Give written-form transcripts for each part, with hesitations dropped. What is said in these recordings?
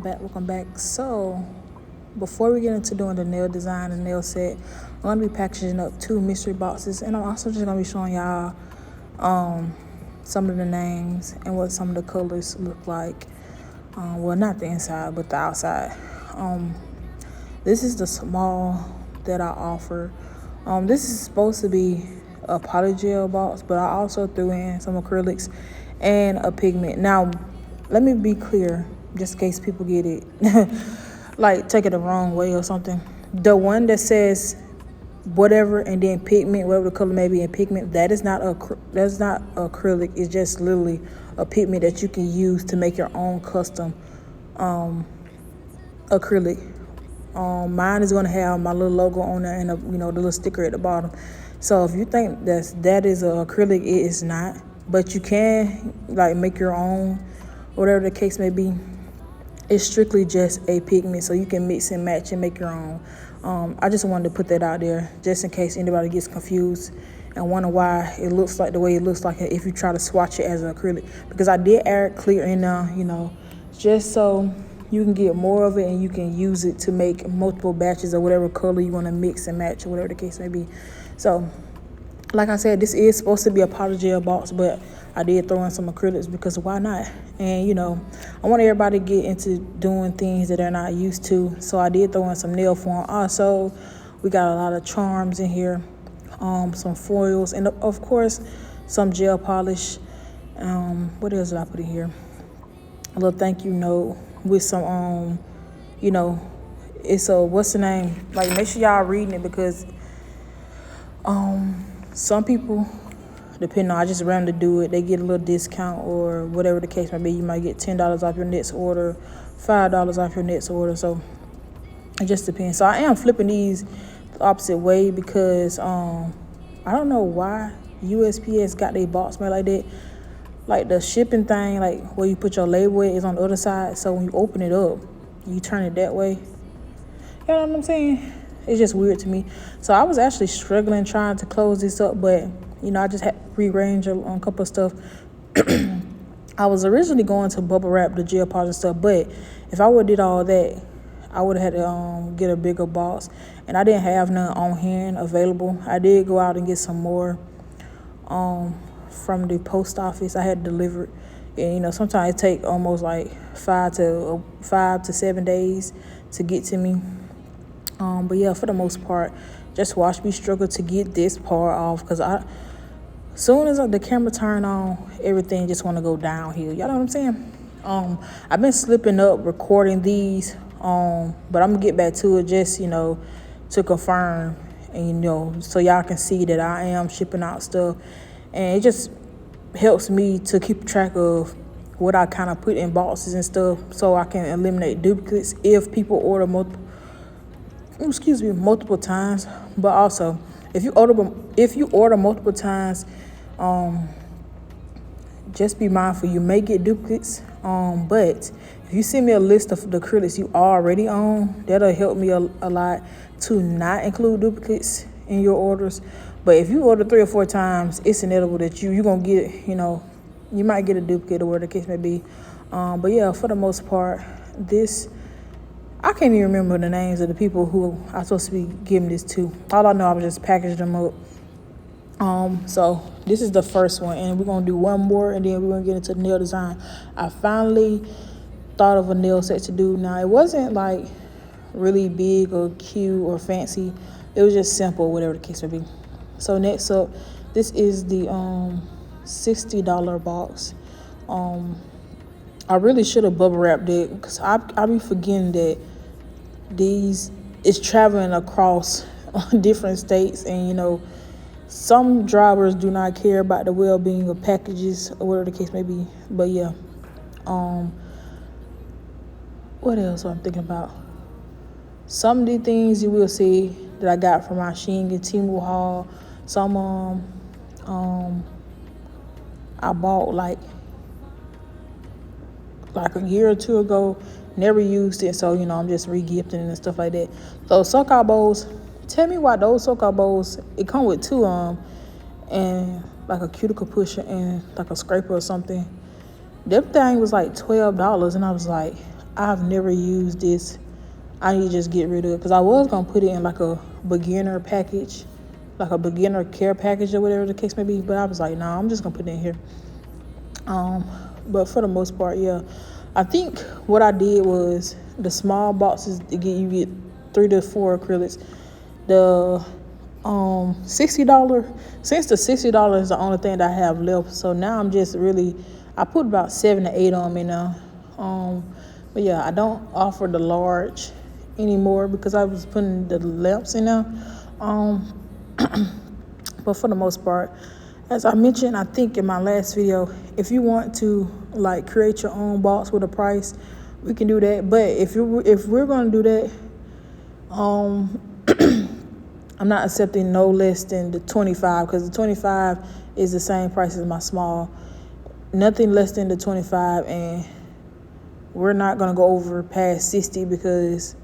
welcome back. So before we get into doing the nail design and nail set, I'm gonna be packaging up 2 mystery boxes, and I'm also just gonna be showing y'all some of the names and what some of the colors look like. Well, not the inside, but the outside. This is the small that I offer. This is supposed to be a polygel box, but I also threw in some acrylics and a pigment. Now, let me be clear, just in case people get it, like take it the wrong way or something. The one that says whatever and then pigment, whatever the color may be in pigment, that's not acrylic. It's just literally a pigment that you can use to make your own custom acrylic. Mine is gonna have my little logo on there and the little sticker at the bottom. So if you think that is a acrylic, it is not. But you can like make your own, whatever the case may be. It's strictly just a pigment, so you can mix and match and make your own. I just wanted to put that out there just in case anybody gets confused and wonder why it looks like the way it looks like if you try to swatch it as an acrylic. Because I did add clear in there, just so you can get more of it and you can use it to make multiple batches of whatever color you want to mix and match or whatever the case may be. So, like I said, this is supposed to be a polygel box, but I did throw in some acrylics because why not? And, I want everybody to get into doing things that they're not used to. So I did throw in some nail form. Also, we got a lot of charms in here, some foils, and of course, some gel polish. What else did I put in here? A little thank you note with some, it's a, what's the name? Like, make sure y'all reading it because some people, depending on, I just ran to do it, they get a little discount or whatever the case may be. You might get $10 off your next order, $5 off your next order. So it just depends. So I am flipping these the opposite way because I don't know why USPS got their box made like that. Like the shipping thing, like where you put your label is on the other side. So when you open it up, you turn it that way. You know what I'm saying? It's just weird to me. So I was actually struggling trying to close this up, but I just had to rearrange on a couple of stuff. I was originally going to bubble wrap the gel polish and stuff, but if I would have did all that, I would have had to get a bigger box, and I didn't have none on hand available. I did go out and get some more from the post office. I had delivered, and sometimes it take almost like 5 to 7 days to get to me. But yeah, for the most part, just watch me struggle to get this part off because soon as the camera turn on, everything just want to go downhill. Y'all know what I'm saying? I've been slipping up recording these, but I'm gonna get back to it just to confirm and so y'all can see that I am shipping out stuff, and it just helps me to keep track of what I kind of put in boxes and stuff, so I can eliminate duplicates if people order multiple times. But also, if you order multiple times, just be mindful you may get duplicates. But if you send me a list of the acrylics you already own, that'll help me a lot to not include duplicates in your orders. But if you order 3 or 4 times, it's inevitable that you're gonna get, you might get a duplicate or whatever the case may be. But yeah, for the most part, I can't even remember the names of the people who I'm supposed to be giving this to. All I know, I was just packaging them up. So this is the first one, and we're gonna do one more, and then we're gonna get into the nail design. I finally thought of a nail set to do. Now, it wasn't like really big or cute or fancy. It was just simple, whatever the case may be. So next up, this is the $60 box. I really should have bubble wrapped it because I be forgetting that these is traveling across different states, and some drivers do not care about the well-being of packages or whatever the case may be. But yeah, what else I'm thinking about? Some of the things you will see that I got from my Shein and Temu haul. Some I bought like a year or 2 ago, never used it, so I'm just re-gifting and stuff like that. Those sock bowls, tell me why those sock bowls, it come with 2 and like a cuticle pusher and like a scraper or something. That thing was like $12, and I was like, I've never used this. I need to just get rid of it, because I was going to put it in like a beginner package, like a beginner care package or whatever the case may be, but I was like, nah, I'm just going to put it in here. But for the most part, yeah, I think what I did was the small boxes, you get 3 to 4 acrylics. The $60, since the $60 is the only thing that I have left, so now I'm just really, I put about 7 to 8 on me now. But yeah, I don't offer the large anymore because I was putting the lamps in there. But for the most part, as I mentioned, I think in my last video, if you want to like create your own box with a price, we can do that. But if we're going to do that, I'm not accepting no less than the 25, because the 25 is the same price as my small. Nothing less than the 25, and we're not going to go over past 60 because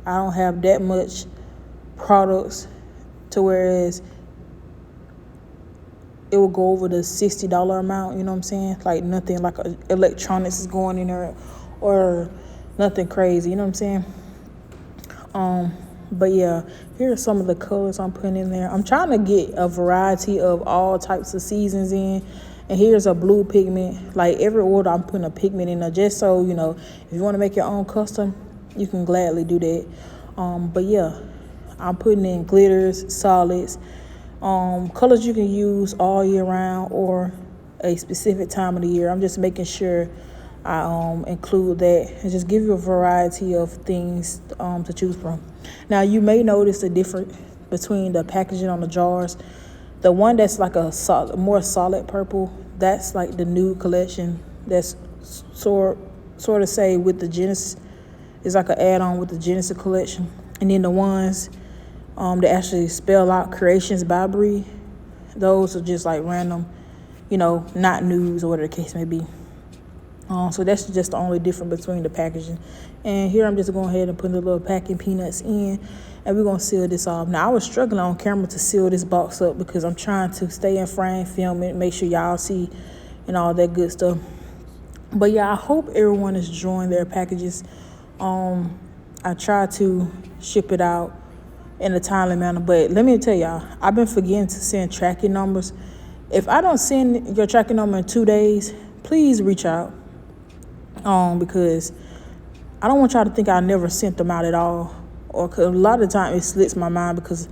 I don't have that much products to whereas it will go over the $60 amount, you know what I'm saying? Like nothing like electronics is going in there or nothing crazy, you know what I'm saying? But yeah, here are some of the colors I'm putting in there. I'm trying to get a variety of all types of seasons in. And here's a blue pigment. Like every order, I'm putting a pigment in there just so, you know, if you want to make your own custom, you can gladly do that. But yeah, I'm putting in glitters, solids, colors you can use all year round or a specific time of the year. I'm just making sure I include that and just give you a variety of things to choose from. Now, you may notice the difference between the packaging on the jars. The one that's like a more solid purple, that's like the new collection. That's sort of say with the Genesis. It's like an add-on with the Genesis collection. And then the ones that actually spell out creationsbri, those are just like random, you know, not news or whatever the case may be. So that's just the only difference between the packaging. And here I'm just going ahead and putting the little packing peanuts in, and we're going to seal this off. Now, I was struggling on camera to seal this box up because I'm trying to stay in frame, film it, make sure y'all see and all that good stuff. But yeah, I hope everyone is enjoying their packages. I try to ship it out in a timely manner, but let me tell y'all, I've been forgetting to send tracking numbers. If I don't send your tracking number in 2 days, please reach out. Because I don't want y'all to think I never sent them out at all, or a lot of the time it slips my mind, because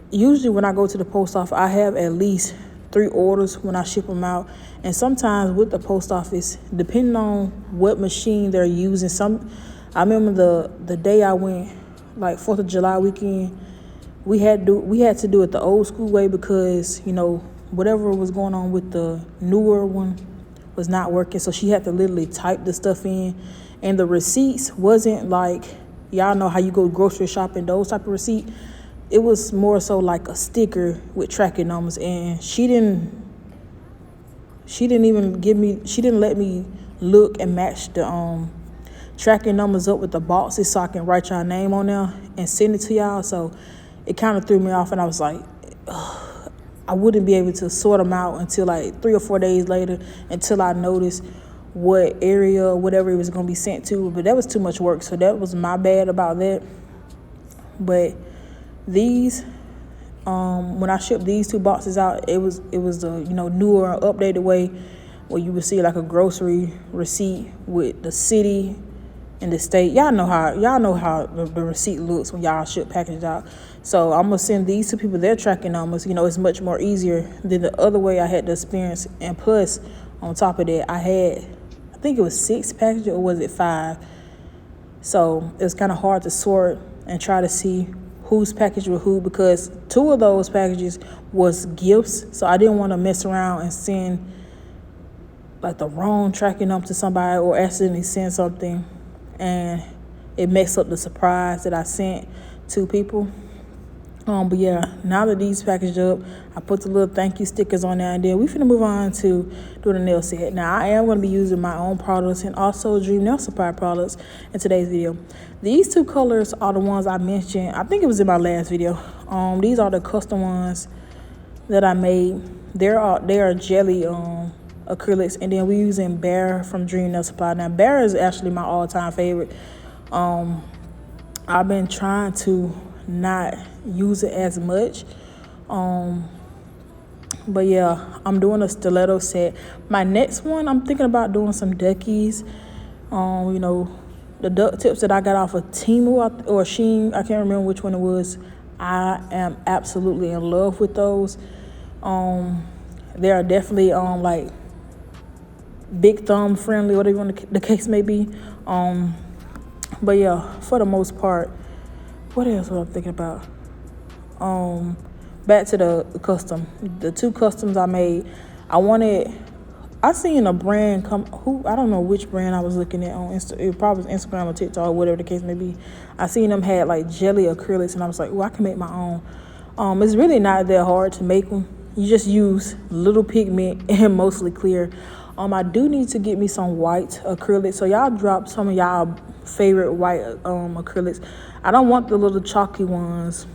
usually when I go to the post office, I have at least 3 orders when I ship them out. And sometimes with the post office, depending on what machine they're using, I remember the day I went, like 4th of July weekend, we had to do it the old school way because, you know, whatever was going on with the newer one was not working, so she had to literally type the stuff in, and the receipts wasn't like, y'all know how you go grocery shopping, those type of receipt. It was more so like a sticker with tracking numbers, and she didn't let me look and match the tracking numbers up with the boxes so I can write y'all name on there and send it to y'all. So it kind of threw me off, and I was like, ugh. I wouldn't be able to sort them out until like 3 or 4 days later, until I noticed what area or whatever it was going to be sent to. But that was too much work, so that was my bad about that. But these, when I shipped these 2 boxes out, it was the, you know, newer, updated way where you would see like a grocery receipt with the city and the state. Y'all know how the receipt looks when y'all ship packages out. So I'm gonna send these to people their tracking numbers. You know, it's much more easier than the other way I had to experience. And plus, on top of that, I think it was 6 packages, or was it 5? So it was kind of hard to sort and try to see whose package with who, because 2 of those packages was gifts. So I didn't want to mess around and send like the wrong tracking number to somebody, or accidentally send something and it messed up the surprise that I sent to people. But yeah, now that these packaged up, I put the little thank you stickers on there, and then we finna move on to do the nail set. Now, I am going to be using my own products and also Dream Nail Supply products in today's video. These 2 colors are the ones I mentioned. I think it was in my last video. These are the custom ones that I made. They are jelly acrylics, and then we using Bear from Dream Nail Supply. Now Bear is actually my all-time favorite. I've been trying to not use it as much, but yeah, I'm doing a stiletto set. My next one, I'm thinking about doing some duckies. You know, the duck tips that I got off of Temu or Shein, I can't remember which one it was. I am absolutely in love with those. They are definitely like big thumb friendly, whatever the case may be. But yeah, for the most part, what else was I thinking about? Back to the custom. The 2 customs I made, I seen a brand I don't know which brand I was looking at on it probably was Instagram or TikTok or whatever the case may be. I seen them had like jelly acrylics, and I was like, I can make my own. It's really not that hard to make them. You just use little pigment and mostly clear. I do need to get me some white acrylics, so y'all drop some of y'all favorite white acrylics. I don't want the little chalky ones.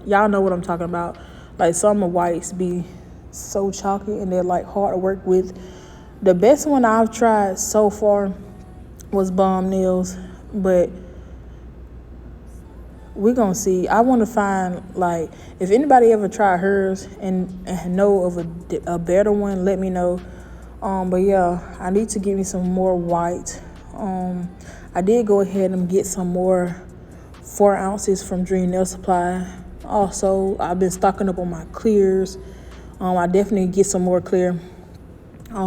Y'all know what I'm talking about. Like, some of whites be so chalky and they're like hard to work with. The best one I've tried so far was Bomb Nails, but we're gonna see. I want to find, like, if anybody ever tried hers and know of a better one, let me know. But yeah, I need to get me some more white. I did go ahead and get some more 4 ounces from Dream Nail Supply. Also, I've been stocking up on my clears. I definitely get some more clear,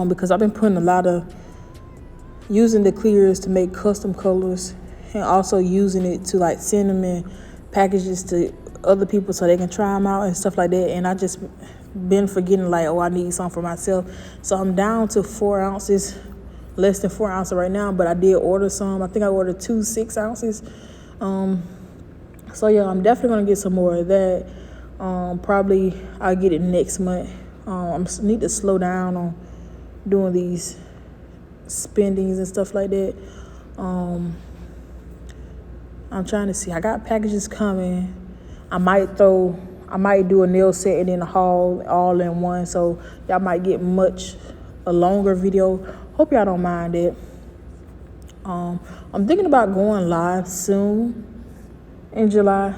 because I've been putting using the clears to make custom colors, and also using it to like send them in packages to other people so they can try them out and stuff like that. And I just been forgetting, like, I need some for myself. So I'm down to 4 ounces, less than 4 ounces right now, but I did order some. I think I ordered 2 6 ounces. So yeah, I'm definitely gonna get some more of that. Probably I'll get it next month. I need to slow down on doing these spendings and stuff like that. I'm trying to see. I got packages coming. I might do a nail set and then a haul all in one, so y'all might get a longer video. Hope y'all don't mind it. I'm thinking about going live soon in July,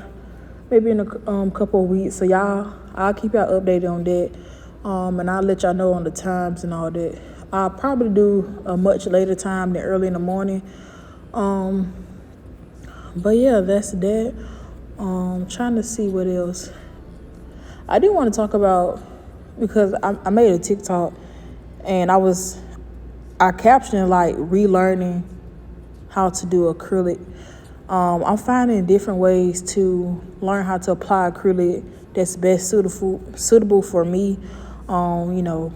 maybe in a couple of weeks. So I'll keep y'all updated on that, and I'll let y'all know on the times and all that. I'll probably do a much later time than early in the morning. But yeah, that's that. Trying to see what else. I do want to talk about, because I made a TikTok and I captioned like relearning how to do acrylic. I'm finding different ways to learn how to apply acrylic that's best suitable for me. You know,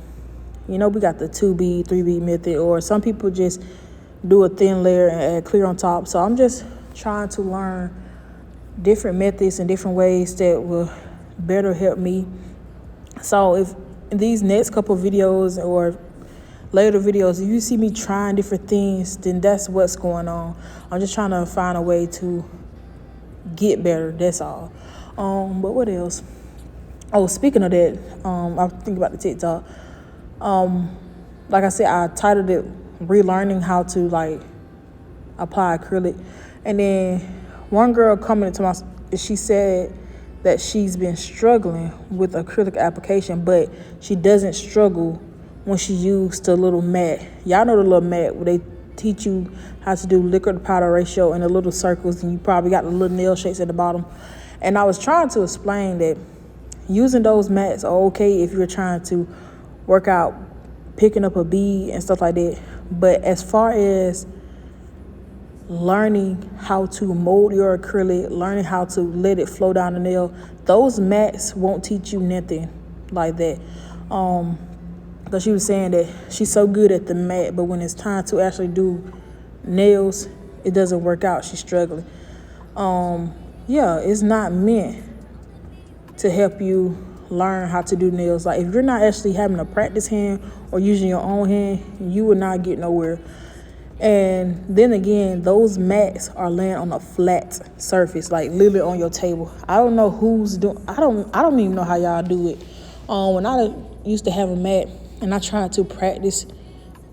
we got the 2B, 3B method, or some people just do a thin layer and add clear on top. So I'm just trying to learn different methods and different ways that will better help me. So if in these next couple videos or later videos, if you see me trying different things, then that's what's going on. I'm just trying to find a way to get better, that's all. But what else? Oh, speaking of that, I was thinking about the TikTok. Like I said, I titled it relearning how to like apply acrylic. And then one girl commented to she said that she's been struggling with acrylic application, but she doesn't struggle when she used the little mat. Y'all know the little mat where they teach you how to do liquid to powder ratio in the little circles, and you probably got the little nail shapes at the bottom. And I was trying to explain that using those mats are okay if you're trying to work out picking up a bead and stuff like that. But as far as learning how to mold your acrylic, learning how to let it flow down the nail, those mats won't teach you nothing like that. Because she was saying that she's so good at the mat, but when it's time to actually do nails, it doesn't work out. She's struggling. Yeah, it's not meant to help you learn how to do nails. Like, if you're not actually having a practice hand or using your own hand, you will not get nowhere. And then again, those mats are laying on a flat surface, like literally on your table. I don't know who's doing. I don't even know how y'all do it. When I used to have a mat, and I try to practice.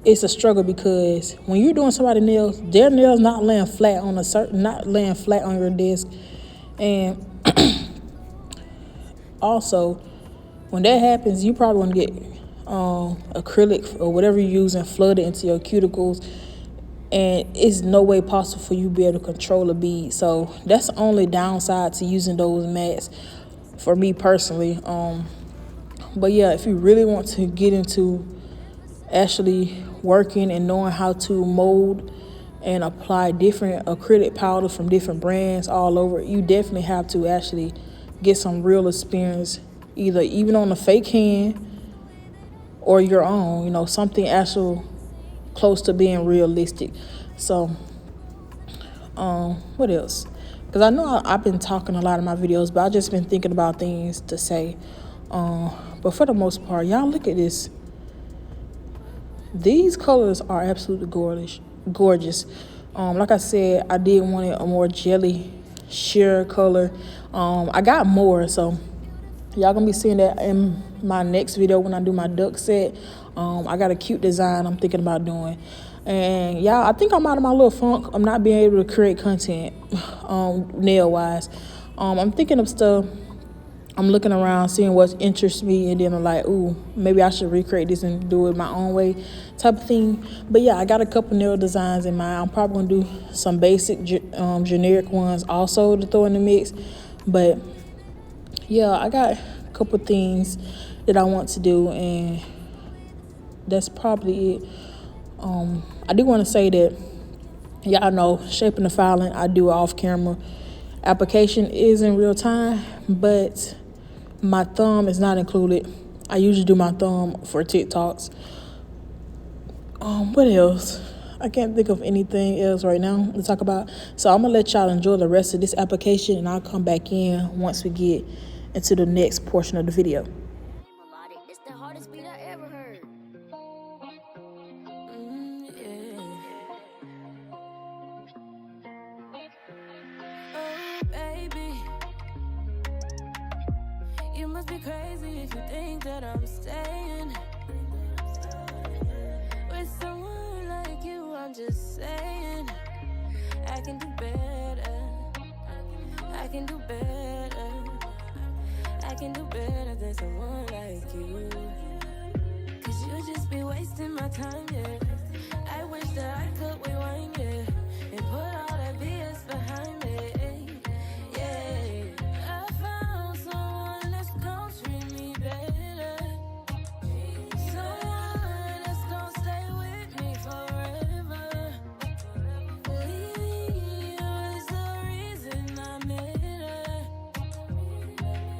It's a struggle because when you're doing somebody's nails, their nails not laying flat on your disc. And also, when that happens, you probably want to get acrylic or whatever you're using flooded into your cuticles, and it's no way possible for you to be able to control a bead. So that's the only downside to using those mats for me personally. But yeah, if you really want to get into actually working and knowing how to mold and apply different acrylic powders from different brands all over, you definitely have to actually get some real experience, either even on a fake hand or your own, something actual close to being realistic. So what else? Because I know I've been talking a lot in my videos, but I just been thinking about things to say. But for the most part, y'all look at this. These colors are absolutely gorgeous. Like I said, I did want a more jelly sheer color. I got more, so y'all gonna be seeing that in my next video when I do my duck set. I got a cute design I'm thinking about doing. And y'all, I think I'm out of my little funk. I'm not being able to create content nail wise. I'm thinking of stuff. I'm looking around, seeing what interests me, and then I'm like, ooh, maybe I should recreate this and do it my own way type of thing. But yeah, I got a couple nail designs in mind. I'm probably going to do some basic generic ones also to throw in the mix. But yeah, I got a couple things that I want to do, and that's probably it. I do want to say that, y'all know, shaping the filing, I do off camera. Application is in real time, but my thumb is not included. I usually do my thumb for TikToks. What else? I can't think of anything else right now to talk about. So I'm gonna let y'all enjoy the rest of this application, and I'll come back in once we get into the next portion of the video. It's the hardest beat I ever heard. Oh, baby, you must be crazy if you think that I'm staying with someone like you. I'm just saying, I can do better. I can do better. I can do better than someone like you. 'Cause you just be wasting my time, yeah. I wish that I could rewind, yeah, and put all that BS behind me, yeah. I found someone that's gon' treat me better, someone that's gon' stay with me forever. Leaving you is the reason I met her.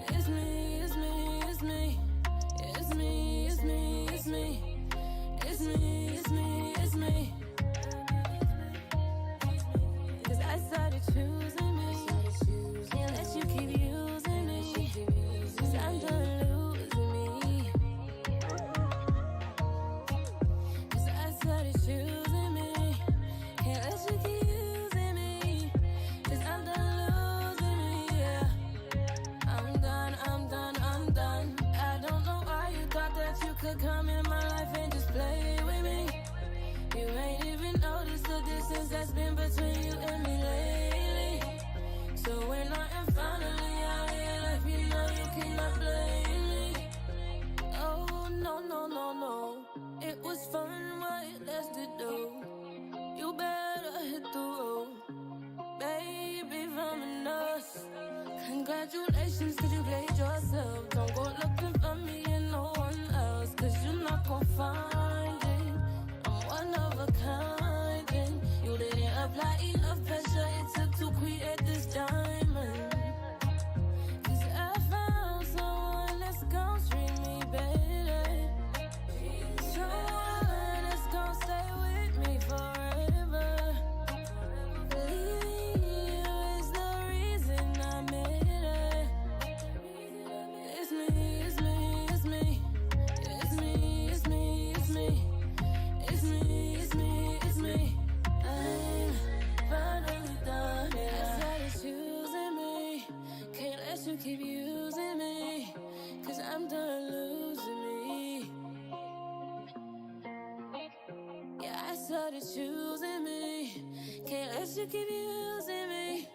It's me, it's me, it's me. It's me, it's me, it's me. It's me, it's me, it's me. 'Cause I started choosing me. Can't let you keep using me. 'Cause I'm done losing me. 'Cause I started choosing me. Can't let you keep using me. 'Cause I'm done losing me, yeah. I'm done, I'm done, I'm done. I don't know why you thought that you could come in my life and just play with me. You ain't even noticed the distance that's been between you and me lately. So when I am finally out here, let me know you cannot blame me. Oh, no, no, no, no. It was fun while it lasted, though. You better hit the road, baby, from us. Congratulations, 'cause you played yourself. Don't go looking for me and no one else, 'cause you're not gon' find it. I'm one of a kind, and you didn't apply enough pressure. It took to create this diamond. 'Cause I found someone that's gon' treat me better, someone that's gon' stay with me forever. Leaving you is the reason I met her. It's me, it's me, it's me. It's me, it's me, it's me. It's me, it's me, it's me. I'm finally done, yeah. I started choosing me. Can't let you keep using me. 'Cause I'm done losing me. you keep using me?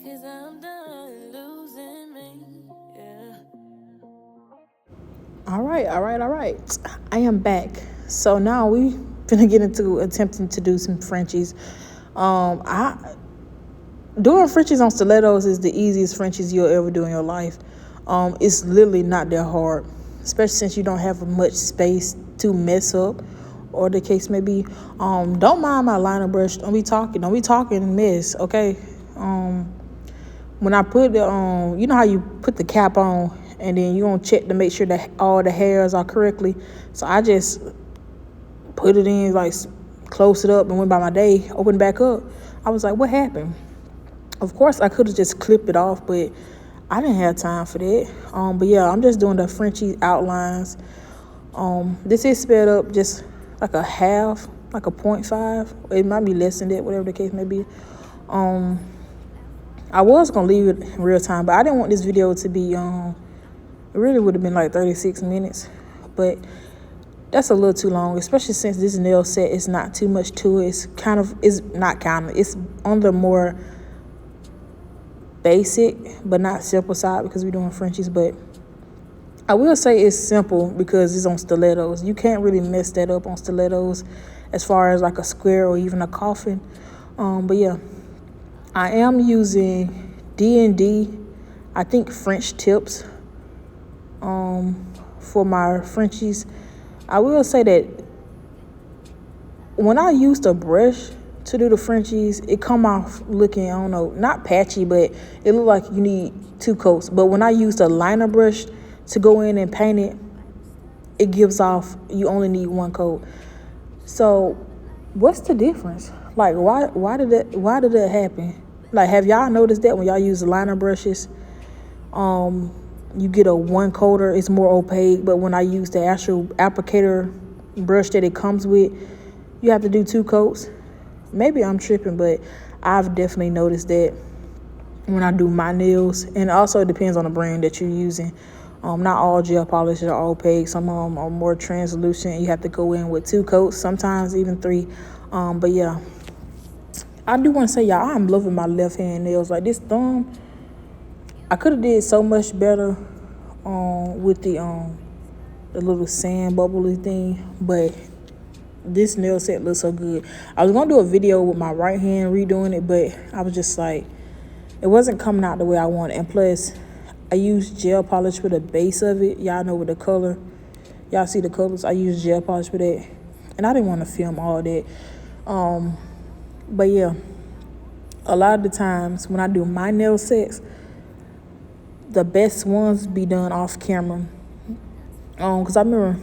Cause I'm done losing me. Yeah. All right. I am back. So now we finna get into attempting to do some Frenchies. Doing Frenchies on stilettos is the easiest Frenchies you'll ever do in your life. It's literally not that hard, especially since you don't have much space to mess up, or the case may be. Don't mind my liner brush. Don't be talking mess, okay? When I put the you know how you put the cap on, and then you gonna check to make sure that all the hairs are correctly. So I just put it in, like close it up, and went by my day. Opened back up. I was like, what happened? Of course, I could have just clipped it off, but I didn't have time for that. But yeah, I'm just doing the Frenchie outlines. This is sped up just like a half, like a 0.5. It might be less than that, whatever the case may be. I was gonna leave it in real time, but I didn't want this video to be it really would have been like 36 minutes, but that's a little too long, especially since this nail set is not too much to it. It's on the more basic but not simple side because we're doing Frenchies. But I will say it's simple because it's on stilettos. You can't really mess that up on stilettos as far as like a square or even a coffin. But yeah, I am using D&D, I think French tips, for my Frenchies. I will say that when I used a brush to do the Frenchies, it come off looking, I don't know, not patchy, but it looked like you need 2 coats. But when I used a liner brush to go in and paint it, it gives off you only need 1 coat. So what's the difference? Like, why did that happen? Like, have y'all noticed that when y'all use liner brushes, you get a 1 coater, it's more opaque, but when I use the actual applicator brush that it comes with, you have to do 2 coats. Maybe I'm tripping, but I've definitely noticed that when I do my nails. And also it depends on the brand that you're using. Not all gel polishes are opaque. Some of them are more translucent. You have to go in with 2 coats, sometimes even 3. But yeah, I do want to say, y'all, I'm loving my left hand nails. Like, this thumb, I could have did so much better with the little sand bubbly thing, but this nail set looks so good. I was gonna do a video with my right hand redoing it, but I was just like, it wasn't coming out the way I wanted. And plus, I used gel polish for the base of it. Y'all know with the color, y'all see the colors. I used gel polish for that, and I didn't want to film all that. But yeah, a lot of the times when I do my nail sets, the best ones be done off camera. Cause I remember,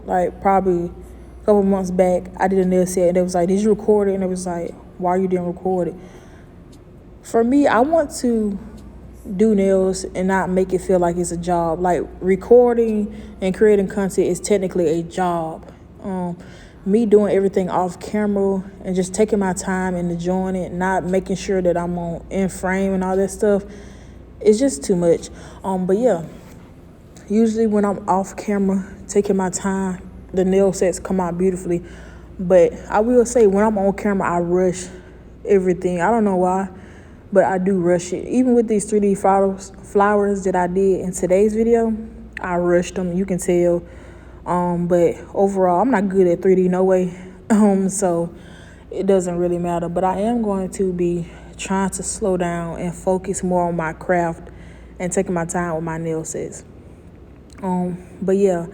like, probably a couple months back, I did a nail set and it was like, did you record it? And it was like, why you didn't record it? For me, I want to do nails and not make it feel like it's a job. Like, recording and creating content is technically a job. Me doing everything off camera and just taking my time and enjoying it, not making sure that I'm in frame and all that stuff, it's just too much. But yeah, usually when I'm off camera, taking my time, the nail sets come out beautifully. But I will say, when I'm on camera, I rush everything. I don't know why, but I do rush it. Even with these 3D flowers that I did in today's video, I rushed them, you can tell. But overall, I'm not good at 3D, no way. So it doesn't really matter. But I am going to be trying to slow down and focus more on my craft and taking my time with my nail sets. But yeah,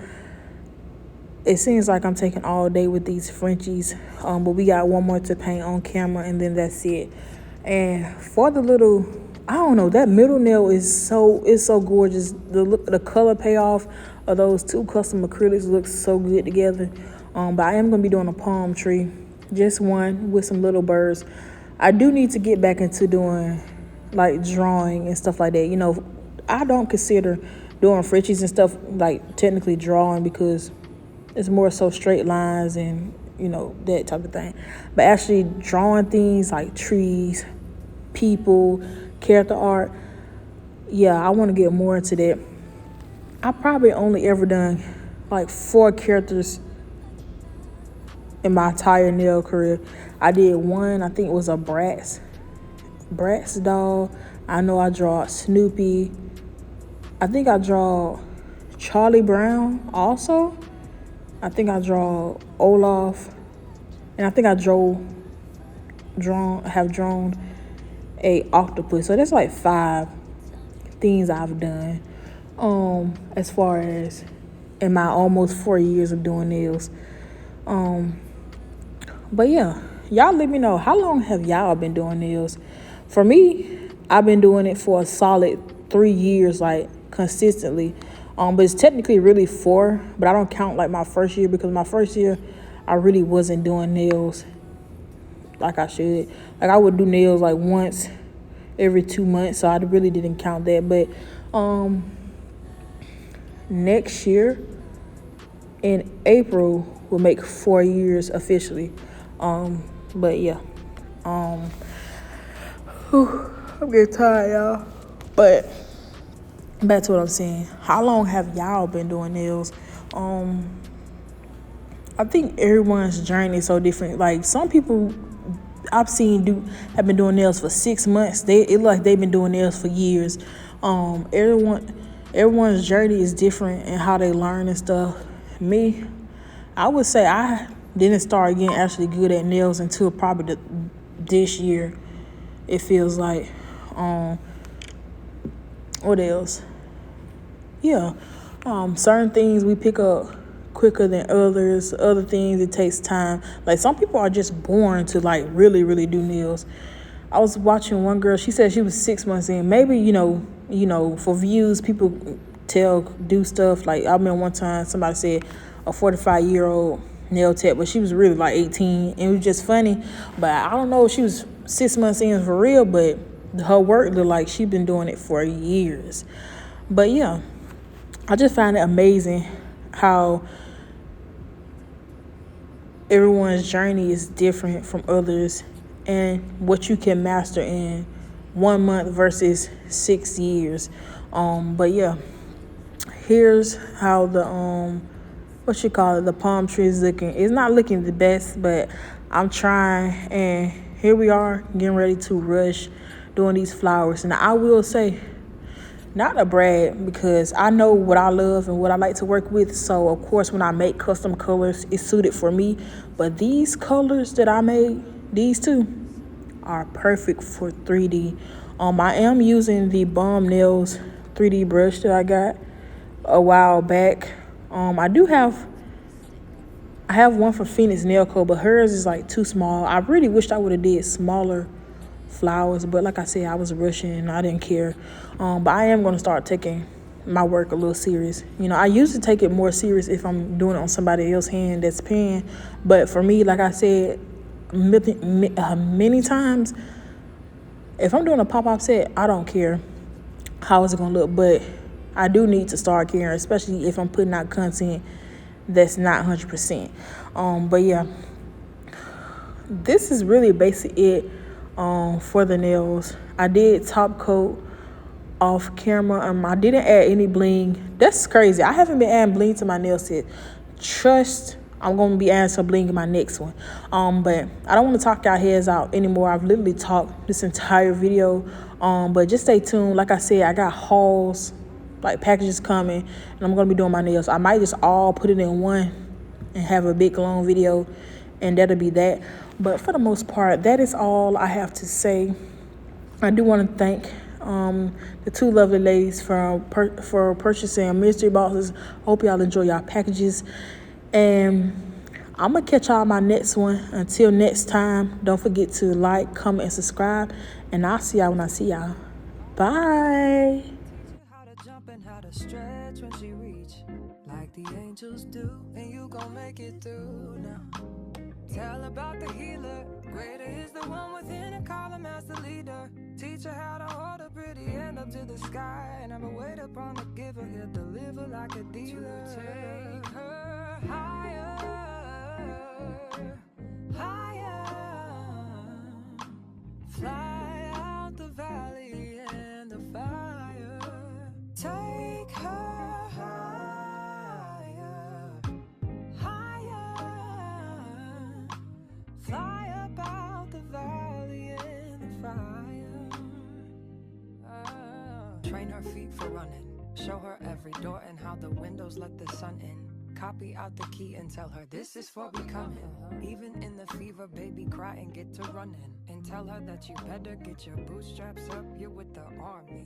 it seems like I'm taking all day with these Frenchies. But we got one more to paint on camera, and then that's it. And for the little, I don't know, that middle nail is so gorgeous. The color payoff of those 2 custom acrylics looks so good together. But I am going to be doing a palm tree, just one with some little birds. I do need to get back into doing like drawing and stuff like that. You know, I don't consider doing Frenchies and stuff like technically drawing, because it's more so straight lines and, you know, that type of thing. But actually drawing things like trees, people, character art, yeah, I want to get more into that. I probably only ever done like 4 characters in my entire nail career. I did one, I think it was a Bratz, Bratz doll. I know I draw Snoopy. I think I draw Charlie Brown also. I think I draw Olaf. And I think I have drawn a octopus. So that's like 5 things I've done. As far as in my almost 4 years of doing nails. But yeah, y'all let me know, how long have y'all been doing nails? For me, I've been doing it for a solid 3 years, like consistently. But it's technically really 4, but I don't count like my first year, because my first year I really wasn't doing nails like I should. Like I would do nails like once every 2 months, so I really didn't count that. But next year in April will make 4 years officially. But yeah, I'm getting tired, y'all. But back to what I'm saying. Have y'all been doing nails? I think everyone's journey is so different. Like some people I've seen have been doing nails for 6 months. It look like they've been doing nails for years. Everyone's journey is different and how they learn and stuff. Me, I would say I didn't start getting actually good at nails until probably this year. It feels like. What else? Yeah. Certain things we pick up quicker than others. Other things it takes time. Like some people are just born to like really, really do nails. I was watching one girl, she said she was 6 months in. Maybe, for views, people do stuff. Like I remember one time somebody said a 45-year-old nail tech, but she was really like 18. And it was just funny. But I don't know if she was 6 months in for real, but her work looked like she'd been doing it for years. But yeah, I just find it amazing how everyone's journey is different from others and what you can master in 1 month versus 6 years. But yeah, here's how the the palm tree is looking. It's not looking the best, but I'm trying, and here we are getting ready to rush doing these flowers. And I will say, not to brag, because I know what I love and what I like to work with. So of course, when I make custom colors, it's suited for me. But these colors that I made, these two, are perfect for 3D. I am using the Bomb Nails 3D brush that I got a while back. I have one from Phoenix Nail Co, but hers is like too small. I really wished I would have did smaller flowers, but like I said, I was rushing and I didn't care. But I am going to start taking my work a little serious. I used to take it more serious if I'm doing it on somebody else's hand that's paying. But for me, like I said many times, if I'm doing a pop-up set, I don't care how is it going to look. But I do need to start caring, especially if I'm putting out content that's not 100%. But yeah, this is really basically it for the nails. I did top coat off camera. I didn't add any bling. That's crazy. I haven't been adding bling to my nail set. Trust, I'm going to be adding some bling in my next one. But I don't want to talk y'all heads out anymore. I've literally talked this entire video. But just stay tuned. Like I said, I got hauls, like packages coming, and I'm going to be doing my nails. I might just all put it in one and have a big long video, and that'll be that. But for the most part, that is all I have to say. I do want to thank the two lovely ladies for purchasing mystery boxes. Hope y'all enjoy y'all packages, and I'm gonna catch y'all on my next one. Until next time, don't forget to like, comment, and subscribe, and I'll see y'all when I see y'all. Bye. How to jump and how to stretch when she reach, like the angels do, and you gon' make it through now. Tell about the healer, greater is the one within, and call him as the leader. Teach her how to hold a pretty hand up to the sky, and never wait upon the giver, he'll deliver like a dealer. Take her higher, higher, fly out the valley and the fire. Take her higher, higher, fly up out the valley in the fire. her feet for running. Show her every door and how the windows let the sun in. Copy out the key and tell her this is for becoming. Even in the fever, baby, cry and get to running. And tell her that you better get your bootstraps up. You're with the army.